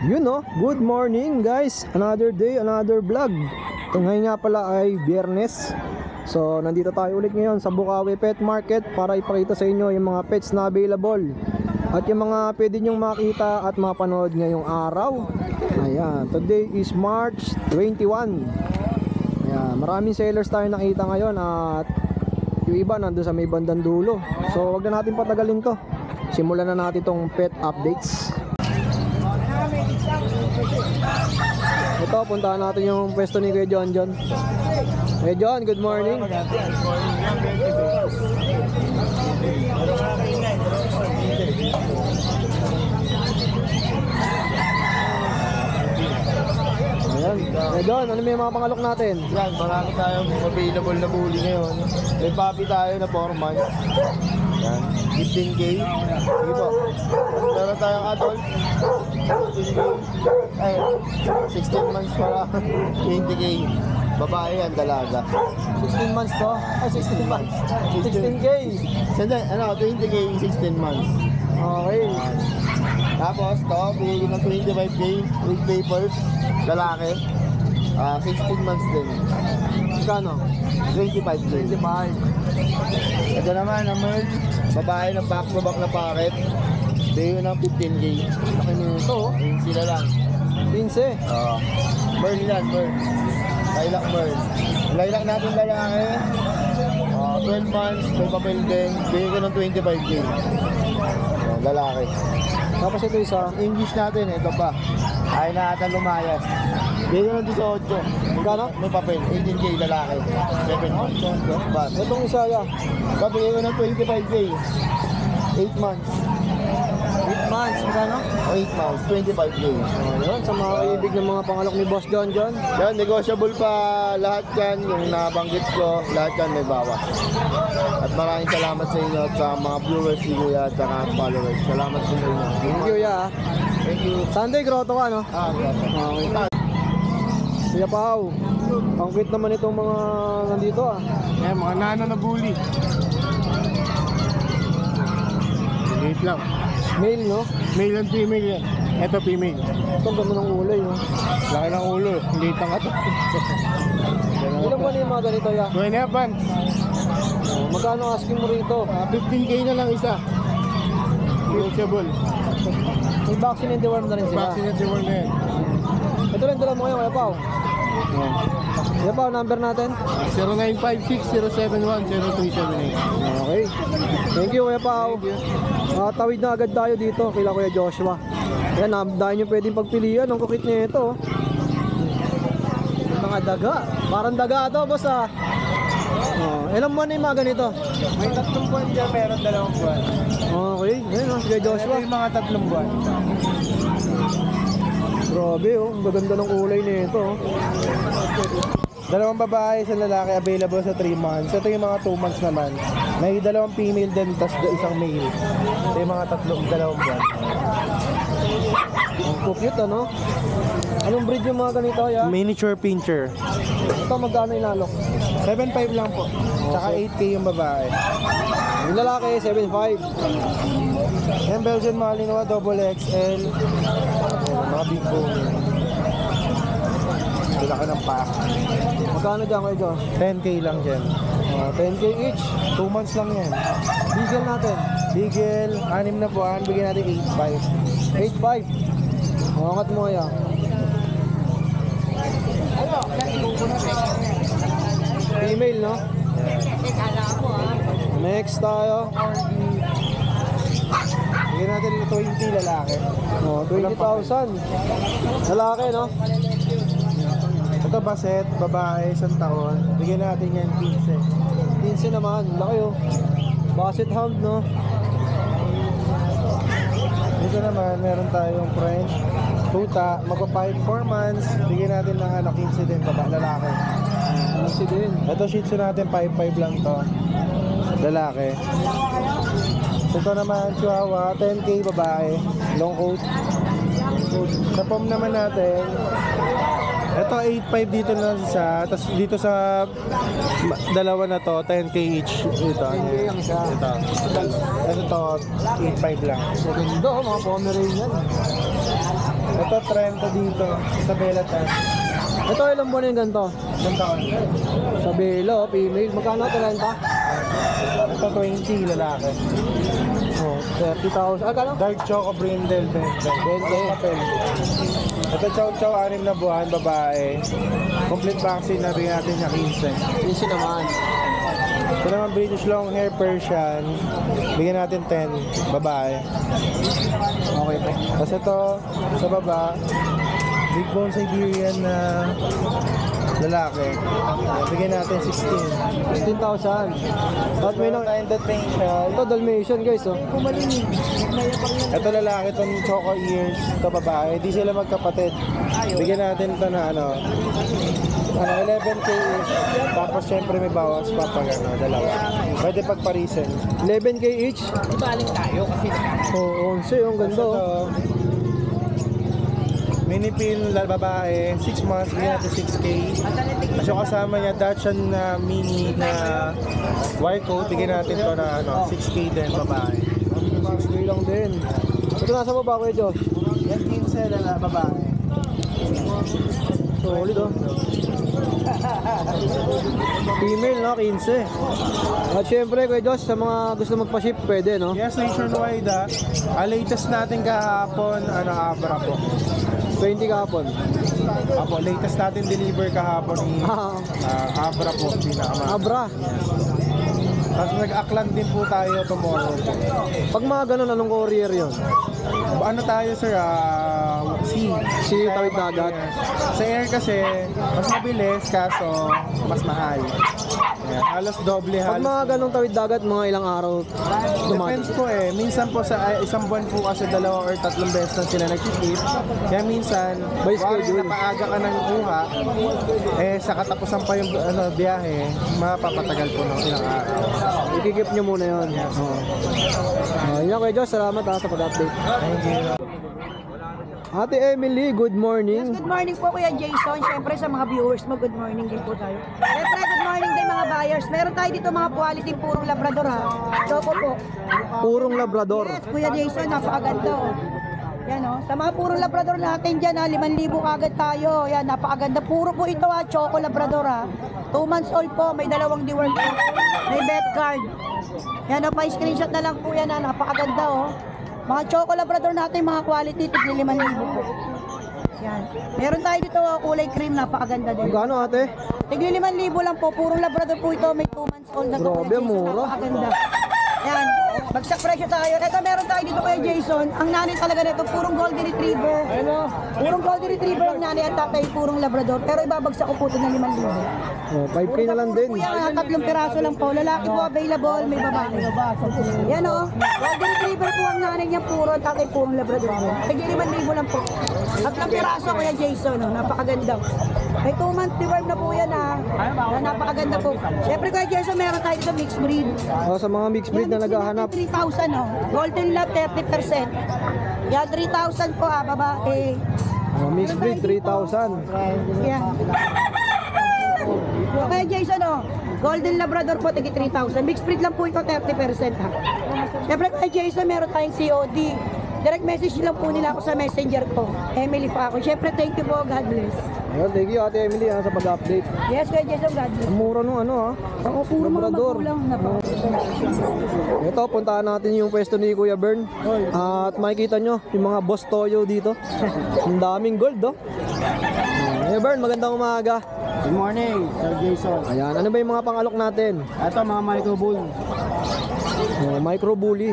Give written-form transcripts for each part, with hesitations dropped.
Yun no, good morning guys. Another day, another vlog. Ngayon nga pala ay Biyernes. So nandito tayo ulit ngayon sa Bukawi Pet Market para ipakita sa inyo yung mga pets na available at yung mga pwede nyong makita at mapanood ngayong araw. Ayan, today is March 21. Ayan, maraming sellers tayo nakita ngayon at yung iba nandun sa may bandang dulo. So wag na natin patagalin to. Simulan na natin tong pet updates. Ito, puntahan natin yung pwesto ni Kuya John John. Kuya John, good morning. Ayan. Kuya John, ano may mga pangalok natin? Yan, marami tayong available na bully ngayon. May puppy tayo na 4 months. Yan, 15K. Sige po. Meron tayong adult. 15K. Ay, 16 months para 20K. Babae yan, dalaga. 16 months to? Ay, 16 months. 16K. Sandali, 20K, 16 months. Okay. Tapos, to, bigay ng 25K with papers. Lalaki. 16 months din. Kano? 25K. 25. Ito naman, naman, babae ng back-to-back na packet. Bigay ng 15K. Laki nito. Ayun sila lang. 15. Merl yan, Merl. Lilac Merl. Lilac natin lalaki. 12 months, may papel din. Bigay ko ng 25K. Lalaki. Tapos ito isa. English natin, ito pa. Ay na ata lumayas. Bigay ko ng 18. Magkano? May papel, 18K lalaki. 7 months. Bas. Itong isa ya. Bigay ko ng 25K. 8 months. 8 months. Magkano? 8 months, 25K. Ayun, sa mga kaibig ng mga pangalok ni Boss John John. Yan, negotiable pa lahat yan. Yung nabanggit ko, lahat yan may bawas. At maraming salamat sa inyo at sa mga viewers ni Kuya at saka followers. Salamat sa inyo. Thank you ya. Thank you. Sunday grotto ka no? Okay. Kuya Pao. Ang cute naman itong mga nandito ah. Yan, mga nano na bully. Wait lang. Male no? Male and female yan. Ito female. Ito ang ganda ng ulay no? Laki ng ulo. Liit ang ato. Ilan ba na yung mga ganito ya? 20 advance. Magkano asking mo rito? 15K na lang isa. Negotiable. May vaccine and deworm na rin sila. Vaccinated worm na yan. Ito lang dala mo ngayon Kuya Pao. Kuya Pao, number natin? 0956-071-0378. Okay. Thank you Kuya Pao. Tawid na agad tayo dito kila Kuya Joshua. Yan, dahil nyo pwedeng pagpilian. Ang kukit niya ito. Mga daga. Parang daga ito, boss ah. Ilang buwan na yung mga ganito? May 3 buwan dyan, meron 2 buwan. Okay, ayun o, Kuya Joshua. Ito yung mga 3 buwan. Grabe oh, ang gaganda ng kulay nito oh. 2 babae sa lalaki available sa 3 months. Ito yung mga 2 months naman. May 2 female din, tas 1 male. Ito yung mga 2 buwan. Ang cute ano? Anong breed yung mga ganito ya? Miniature pincher. Ito magkano inalok? 7.5 lang po. Tsaka 8K yung babae. Yung lalaki 7.5. Yung Belgian Malinois XXL. Mga big bone. Laki ng pack. Magkano dyan Kuya Josh? 10K lang dyan. 10K each. 2 months lang yan. Diesel natin Bigel, 6 na buwan. Bigyan natin 8.5. 8.5. Angat mo ya. Female no? Next tayo. Bigyan natin 20 lalaki. 20,000. Lalaki no? Ito baset, babae, 1 taon. Bigyan natin yan 15. 15 naman. Laki oh. Basset Hound no? Dito naman, meron tayong French. Tuta, magpa 4 months. Bigyan natin ng 15 din, lalaki. 15 din. Ito Shih Tzu natin, 5.5 lang to. Lalaki. Ito naman, Chihuahua, 10K babae. Long coat. Sa pom naman natin, ito 8.5 dito na isa. Tapos dito sa dalawa na to, 10K each. Ito. 10K ang isa. Ito to, 8.5 lang. Segundo, mga Pomeranian. Ito, Trento dito. Sa Belatan. Ito, ilang buwan na yung ganito? Isang taon. Sa Belo, female. Magkano 30? Ito, 20, lalaki. Oh, 30,000. Ah, kano? Dark Choco Brindle, 20. 20. Papel. Ito, Chow Chow, 6 na buwan, babae. Complete vaccine na rin natin niya 15. Easy naman. Ito naman British long hair Persian. Bigyan natin 10, babae. Okay po. Tapos ito, sa baba, Big Bone Siberian na lalaki. Bigyan natin 16. 16,000. At may nang... tayong Dalmatian. Ito, Dalmatian guys, oh. Ito lalaki, itong choco ears. Ito babae. Di sila magkapatid. Bigyan natin ito na 11K each. Tapos syempre may bawas pa pag dalawa. Pwede pagparisen. 11K each. Ibaling tayo kasi Oo, 11. Ang ganda, oh. Ito, mini pin babae, 6 months, bigyan natin 6K. Tapos yung kasama niya, Dachshund na mini na wire coat, bigyan natin ito na 6K din, babae. 6K lang din. Ito nasa baba, Kuya Josh. Yan 15 na babae. Solid, oh. Female, no? 15. At syempre, Kuya Josh, sa mga gusto magpa-ship, pwede, no? Yes, nationwide latest natin kahapon, Abra po. 20 kahapon. Apo, latest natin deliver kahapon ni Abra po, pinakamahal. Abra. Tapos nag-aklan din po tayo tomorrow. Pag mga ganun, anong courier yun? Ano tayo sir, sea. Sea, tawid dagat. Sa air kasi, mas mabilis kaso mas mahal. Ayan, halos doble, Pag halos. mga ganung tawid dagat, mga ilang araw Depends dumating. po minsan po sa isang buwan po kasi 2 or 3 beses na sila nag-ship. Kaya minsan, By wari schedule. napaaga ka ng kuha, sa katapusan pa yung biyahe, mapapatagal po ng ilang araw. Ikikip nyo muna yun. Oo. Yun lang, Kuya Josh. Salamat sa pag-update. Thank you. Ate Emily, good morning. Good morning po Kuya Jason. Siyempre sa mga viewers mo, good morning din po tayo. Siyempre good morning din mga buyers. Meron tayo dito mga quality purong Labrador ha. Choco po. Purong Labrador. Yes, Kuya Jason, napakaganda oh. Yan oh. Sa mga purong Labrador natin dyan ha, 5,000 kagad tayo. Yan, napakaganda. Puro po ito ha, Choco Labrador ha. 2 months old po, may 2 deworm po. May vet card. Yan oh, pa-screenshot na lang po yan ha, napakaganda oh. Mga Choco Labrador natin, mga quality, tigli 5,000 po. Yan. Meron tayo dito kulay cream, napakaganda din. Magkano, ate? Tigli 5,000 lang po, purong Labrador po ito, may 2 months old na to. Grabe, Kuya Jason, mura. Napakaganda. Yan. Bagsak presyo tayo. Ito meron tayo dito kay Jason. Ang nanay talaga nito, purong Golden Retriever. Purong Golden Retriever ang nanay at tatay, purong Labrador. Pero ibabagsak ko po ito ng 5,000. Oh, 5K na lang din. Kuya, 3 piraso lang po. Lalaki po available, may babae. Yan o. Golden Retriever po ang nanay niya puro, at tatay purong Labrador. Tigil 5,000 lang po. 3 piraso Kuya Jason, oh. Napakaganda. May 2 months deworm na po yan ha. Napakaganda po. Siyempre Kuya Jason, meron tayo dito mixed breed. Oh, sa mga mixed breed na naghahanap. 3,000 oh. Golden Lab 30%. Yan 3,000 po babae. Oh, mixed breed, 3,000. Yan. Okay Jason oh. Golden Labrador po tigi 3,000. Mixed breed lang po ito 30% ha. Siyempre kay Jason meron tayong COD. Direct message lang po nila ako sa messenger ko. Emily pa ako. Siyempre thank you po. God bless. Ayun, thank you, Ate Emily, sa pag-update. Yes kay Jason, God bless. Ang mura nung ha. Oo, puro mga Labrador. magulang na po. Ito, puntahan natin yung pwesto ni Kuya Bern. At makikita nyo yung mga boss toyo dito. Ang daming gold, oh. Kuya Bern, magandang umaga. Good morning, Sir Jason. Ayan, ano ba yung mga pangalok natin? Ito mga micro bull. Micro bully.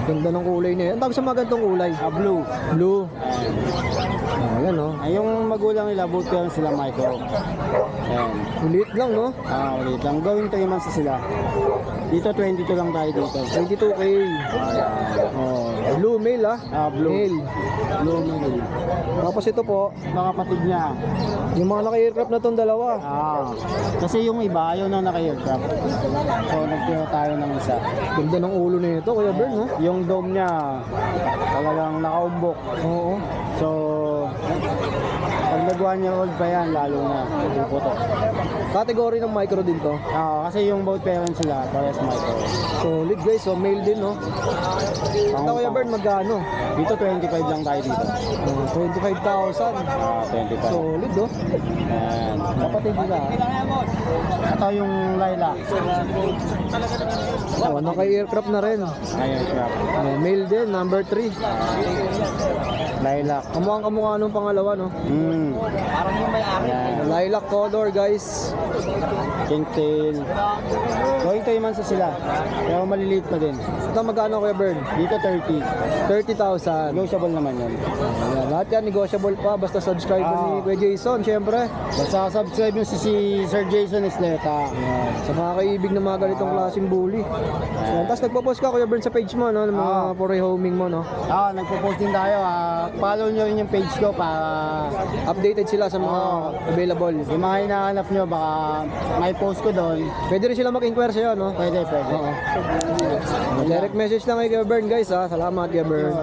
Ganda ng kulay niya. Ang tawag sa mga gantong kulay? Blue. Blue. Ayan, oh. Ay, yung magulang nila, boot lang sila micro. Ayan. Liit lang, no? Ulit lang. Going 3 months na sila. Dito, 22 lang tayo dito. 22K. Oh, blue male, Blue. Male. Blue male. Tapos ito po, Mga kapatid niya. yung mga naka-aircraft na tong dalawa. Kasi yung iba, ayaw na naka-aircraft. So, nagtira tayo ng isa. Ganda ng ulo nito, Kuya Bern, no? Yung dome niya, talagang nakaumbok. Oo. So, Pag nag 1 year old pa yan, lalo na puputok. Category ng micro din to. Kasi yung both parents sila, parehas micro. Solid guys, so male din no. Ito Kuya Bern, magkano? Dito 25 lang tayo dito. 25,000. 25. Solid oh. Ayan. Kapatid nila. Ito yung lilac. Oh, naka-aircraft na rin. Ngayon, crap. Male din, number 3. Lilac. Kamukhang kamukha nung pangalawa no. Ayan. Lilac color guys. Kingtail. Going 3 months na sila. Pero maliliit pa din. Ito magkano Kuya Bern? Dito 30. 30,000. Negotiable naman yan. Ayan, lahat yan negotiable pa basta subscribe ni Kuya Jason syempre. Basta subscribe nyo si Sir Jason Isleta. Ayan, sa mga kaibig ng mga ganitong klaseng bully. So, tapos nagpo-post ka Kuya Bern sa page mo no, ng mga for rehoming mo no. Nagpo-post din tayo. Follow nyo rin yung page ko para Updated sila sa mga available. yung mga hinahanap nyo, baka may post ko doon. Pwede rin sila mag-inquire sa'yo no. Pwede. Oo. Direct message lang kay Kuya Bern guys ha. Salamat Kuya Bern.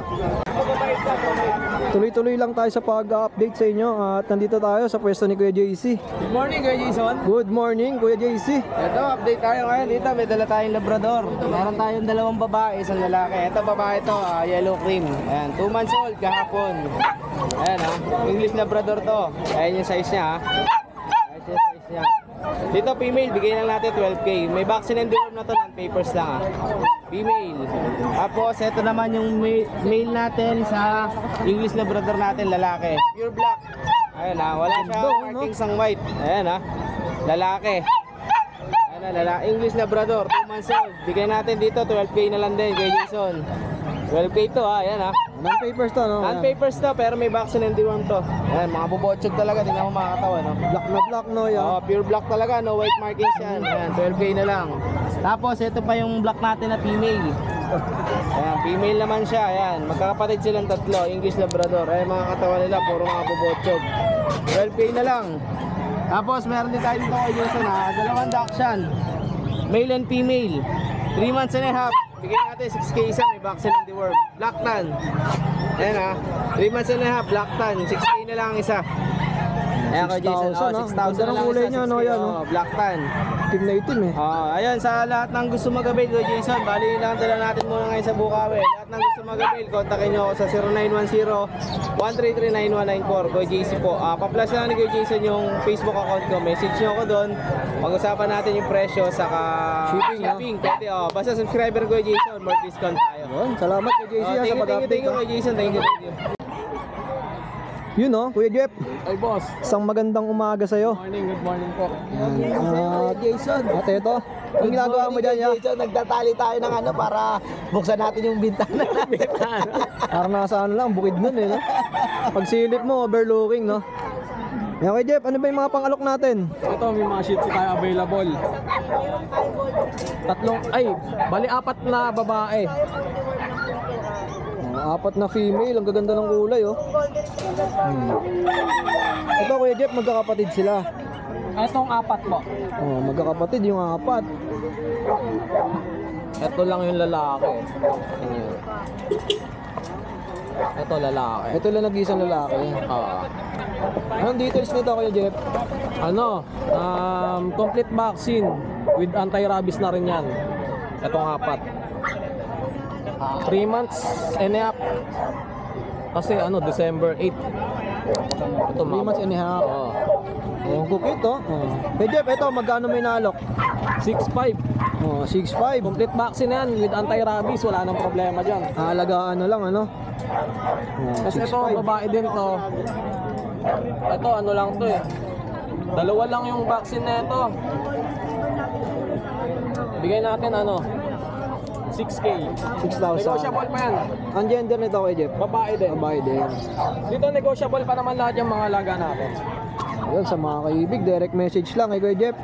Tuloy-tuloy lang tayo sa pag-update sa inyo at nandito tayo sa pwesto ni Kuya JC. Good morning, Kuya Jason. Good morning Kuya JC. Ito, update tayo ngayon. Dito, may dala tayong Labrador. Meron tayong dalawang babae, isang lalaki. Ito, babae ito, yellow cream. Ayan, 2 months old kahapon. Ayan, English Labrador to. Ayan yung size niya, Ayan yung size niya. Dito, female, bigay lang natin 12K. May vaccine and deworm na to, non-papers lang, Female. Tapos, ito naman yung male natin sa English Labrador natin, lalaki. Pure black. Ayan, wala siya markings ang white. Ayan, lalaki. Ayan, lalaki. English Labrador, 2 months old. Bigay natin dito, 12K na lang din, kay Jason. 12K to, ayan, Non-papers to no. Non-papers to, pero may vaccine and deworm to. Ayan, mga bubotsog talaga, tingnan mo mga katawan, Black na black no ya. Pure black talaga, no white markings yan. Ayan, 12K na lang. Tapos, ito pa yung black natin na female. Ayan, female naman siya. Ayan, magkakapatid silang tatlo, English Labrador. Ayan, mga katawan nila, puro mga bubotsog. 12K na lang. Tapos, meron din tayo dito kay Jason, dalawang Dachshund. Male and female. 3 months and a half. Bigyan natin 6K isa, may vaccine and deworm. Black tan. Ayan 3 months and a half, black tan. 6K na lang ang isa. Ayan kay Jason, 6,000, 6,000 na lang kulay isa, niya, no, 6K, yan, no? black tan. Itim na itim eh. Ayun, sa lahat ng gusto mag-avail kay Jason, bali lang dala natin muna ngayon sa Bukawi. Lahat ng gusto mag-avail, kontakin nyo ako sa 0910-133-9194. Kuya JC po. Pa-plus lang ni Kuya Jason yung Facebook account ko. Message nyo ako doon. Pag-usapan natin yung presyo, saka shipping. Pwede, basta subscriber Kuya Jason, more discount tayo. Yun, salamat Kuya JC sa pag-update. Thank you Kuya Jason. Thank you. Yun no, Kuya Jeff. Ay boss, Isang magandang umaga sa'yo. good morning po. Jason. At ito, ang ginagawa mo dyan ya? Jason, nagtatali tayo ng para buksan natin yung bintana natin. Parang nasa ano lang, bukid nun eh no? Pag silip mo, overlooking no? Yan Kuya Jeff, ano ba yung mga pangalok natin? Ito, may mga shih tayo available. Bali 4 na babae. 4 na female, ang gaganda ng kulay oh. Ito Kuya Jeff, magkakapatid sila. Itong 4 po. Magkakapatid yung 4. Ito lang yung lalaki. Ito lalaki. Ito lang nag-isang lalaki. Anong details nito Kuya Jeff? Complete vaccine with anti-rabies na rin yan. Itong 4. 3 months and a half. Kasi December 8. Ito 3 months and a half. Ang kukit oh. Kuya Jeff, ito magkano may nalok? 6'5". 6'5". Complete vaccine yan with anti-rabies. Wala nang problema dyan. Alagaan na lang ano? Kasi ito, babae din to. Ito, lang to eh. 2 lang yung vaccine na ito. Bigay natin 6K. 6,000. Negotiable pa yan. Ang gender nito Kuya Jeff? Babae din. Babae din. Dito negotiable pa naman lahat yung mga alaga natin. Yun, sa mga kaibig, direct message lang kay Kuya Jeff.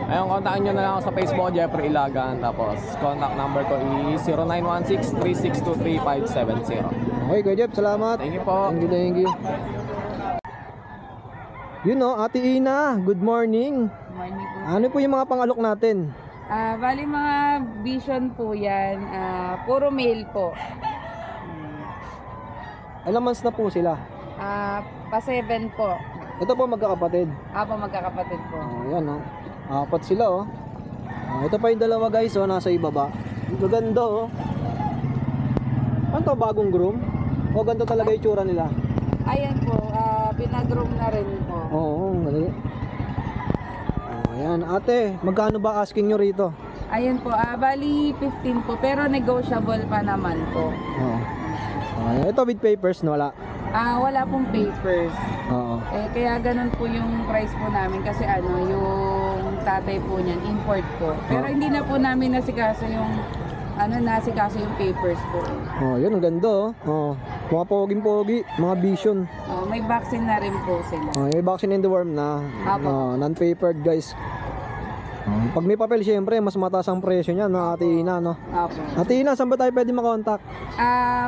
Ayun, kontakin nyo na lang ako sa Facebook, Jeffrey Ilagan. Tapos, contact number ko is 0916-3623-570. Okay Kuya Jeff, salamat. Thank you po. Thank you. Yun no, Ate Ina, good morning. Morning po. Ano po yung mga pangalok natin? Bali mga vision po yan. Puro male po. Ilang months na po sila? Pa-7 po. Ito po magkakapatid. Apo, magkakapatid po. Yan oh. Apat sila oh. Ito pa yung dalawa guys oh, nasa ibaba. Maganda oh. Ano to, bagong groom? O ganito talaga yung tsura nila? Ayan po, pinagroom na rin po. Oo, madali. Ayan, ate, magkano ba asking nyo rito? Ayan po, bali 15 po, pero negotiable pa naman po. Oo. Ayan, ito with papers, no? Wala. Wala pong papers. Oo. Kaya ganun po yung price po namin kasi yung tatay po niyan, import po. Pero hindi na po namin nasikaso yung nasikaso yung papers po. Oh, yun, ang ganda oh. Oh, mga poging-pogi, mga vision. May vaccine na rin po sila. Oh, may vaccine in the worm na. Apo. Non-papered guys. Pag may papel, syempre, mas mataas ang presyo niya, no, Ate Ina, no? Apo. Ate Ina, saan ba tayo pwede makontak?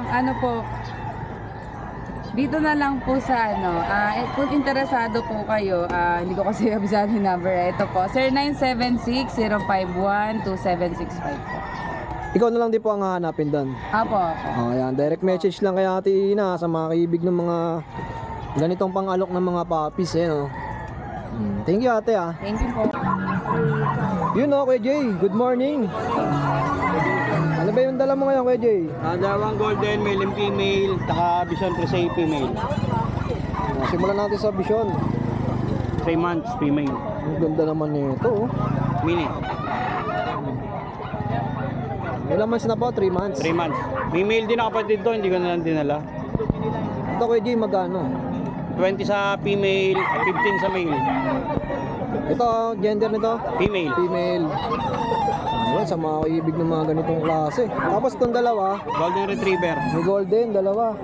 Ano po, dito na lang po sa kung interesado po kayo, hindi ko kasi abisado yung number. Ito po, 0976-051-2765 po. Ikaw na lang din po ang hahanapin doon. Apo, apo. Oh, ayan, direct message lang kay Ate Ina sa mga kaibig ng mga ganitong pang-alok ng mga puppies, eh, no? Thank you, ate, ah. Thank you po. Yun, oh, Kuya Jay, good morning. Ano ba yung dala mo ngayon, Kuya Jay? Dalawang golden, male and female, taka Bison Frise female. Simulan natin sa Vision. 3 months, female. Ang ganda naman nito, oh. Mini, Ilang months na po? 3 months. 3 months. Female din ako kapatid doon, hindi ko na lang dinala. Ito, Kuya Jay, magkano? 20 sa female, 15 sa male. Ito, gender nito? Female. Female. Ayan, sa mga kaibig ng mga ganitong klase. Tapos itong dalawa, Golden Retriever. may golden, dalawa.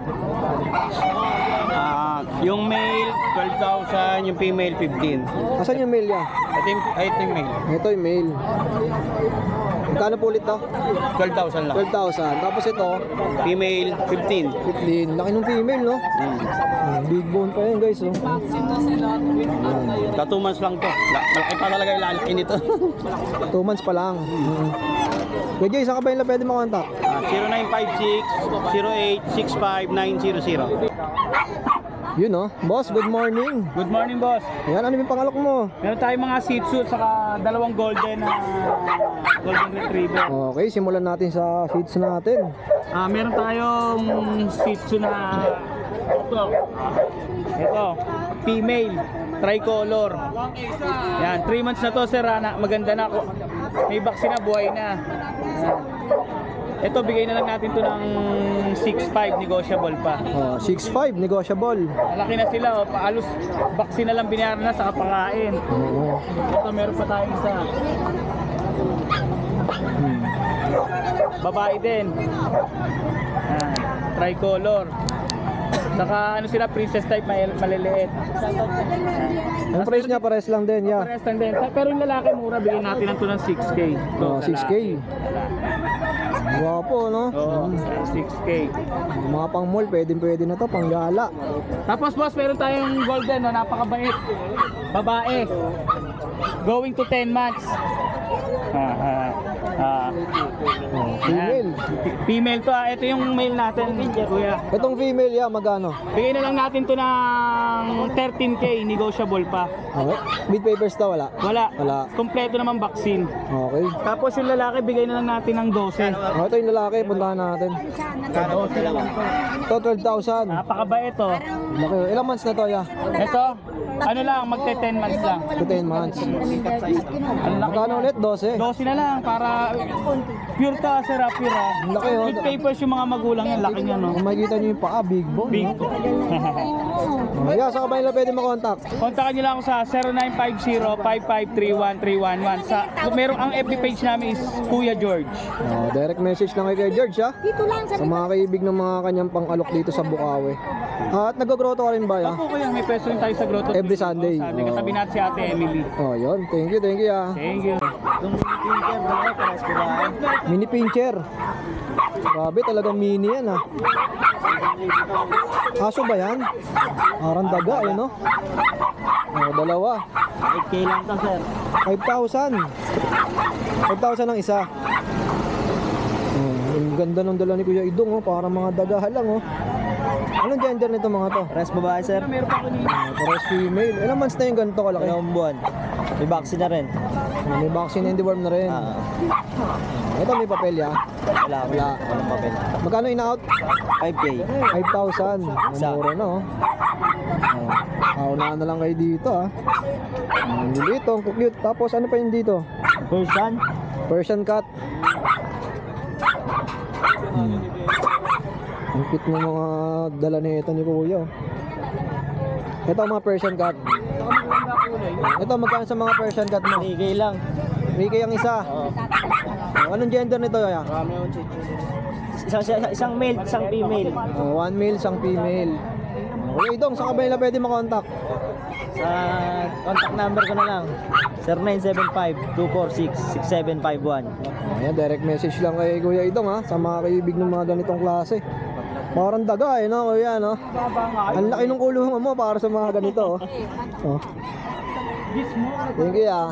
Yung male, 12,000. Yung female, 15. Asan yung male yan? Ito yung male. Ito yung male. Magkano po ulit to? 12,000 lang. 12,000. Tapos ito, Female, 15. 15. Laki ng female, no? Big bone pa yan, guys, oh. Ka 2 months lang to. Malaki pa talaga yung lalaki nito. 2 months pa lang. Kuya Jay, saan ka ba yung pwede makontak? 0956-0865-900. Yun, oh. Boss, good morning. Good morning, boss. Ayan, ano yung pangalok mo? Meron tayong mga Shih Tzu saka dalawang golden golden retriever. Okay, simulan natin sa Shih Tzu natin. Meron tayong Shih Tzu na ito, female, tricolor. Yan, 3 months na to, sir. Maganda na ako. May vaccine na, buhay na. Yan. Ito, bigay na lang natin to ng 6.5, negotiable pa. 6.5, negotiable. Malaki na sila, paalos vaccine na lang binayaran na sa kapakain. Oo. Ito, meron pa tayong isa. Babae din. Tricolor. Saka ano sila, princess type, maliliit. Ang price niya pares lang din, yeah. Pares lang din. Pero yung lalaki mura, bigyan natin lang to ng 6K. Ito, 6K. Wapo, no? Oo, 6K. Mga pang mall, pwede na to, pang gala. Tapos boss, meron tayong golden, no, napakabait. Babae. Going to 10 months. Female. Female to, ito yung male natin, kuya. Itong female, yeah, magkano? Bigay na lang natin to ng 13K, negotiable pa. Okay. With papers daw, wala? Wala. Wala. Kompleto naman vaccine. Okay. Tapos yung lalaki, bigay na lang natin ng 12. Ito yung lalaki, puntahan natin. 12 lang. Ito, 12,000. Napakabait to. Laki. Ilang months na to, yeah? Ito, ano lang, magte 10 months lang. To 10 months. Ang laki Magkano na. ulit? 12? 12 na lang para pure to, sir, pure. Ang laki, oh. With papers yung mga magulang yan, laki niya, no? Kung makikita nyo yung paa, big bone. Big. Yeah, saan ka ba nila pwede makontak? Kontakan niyo lang ako sa 0950-5531311. Kung ang FB page namin is Kuya George. Direct message lang kay George, ha? Sa mga kaibig ng mga kanyang pang-alok dito sa Bukawi. At nag-grotto ka rin ba, ya? Opo, kuya, may pwesto rin tayo sa grotto. Every Sunday. Sunday, katabi natin si Ate Emily. Oh, yun. Thank you, ya. Thank you. Mini pincher. Grabe, talagang mini yan, ha? Aso ba yan? Parang daga, eh, no? Dalawa. 8K lang to, sir. 5,000. 5,000 ang isa. Ang ganda ng dala ni Kuya Idong, oh. Parang mga daga lang, oh. Anong gender nito mga to? Rest babae, sir. Pares female. Ilang months na yung ganito kalaki? Dalawang buwan. May vaccine na rin. May vaccine and deworm na rin. Ito may papel ya. Wala. Walang papel. Magkano in-out? 5K. 5,000. Isa. Mura na oh. Kaunahan na lang kayo dito ah. Ang dito, ang cute. Tapos ano pa yun dito? Persian. Persian cat. Ang cute ng mga dala nito ni Kuya. Oh. Ito ang mga Persian cat. Ito magkano sa mga Persian cat mo? 3K lang. 3K ang isa. Anong gender nito ya? Isang male, isang female. One male, isang female. Okay, Dong, sa kabila pwede makontak. Sa contact number ko na lang. 0975-246-6751. Ayan, direct message lang kay Kuya Idong ha, sa mga kaibig ng mga ganitong klase. Parang daga eh, no, Kuya, no? Ang laki ng kulungan mo para sa mga ganito, oh. Oh. Thank you, ah.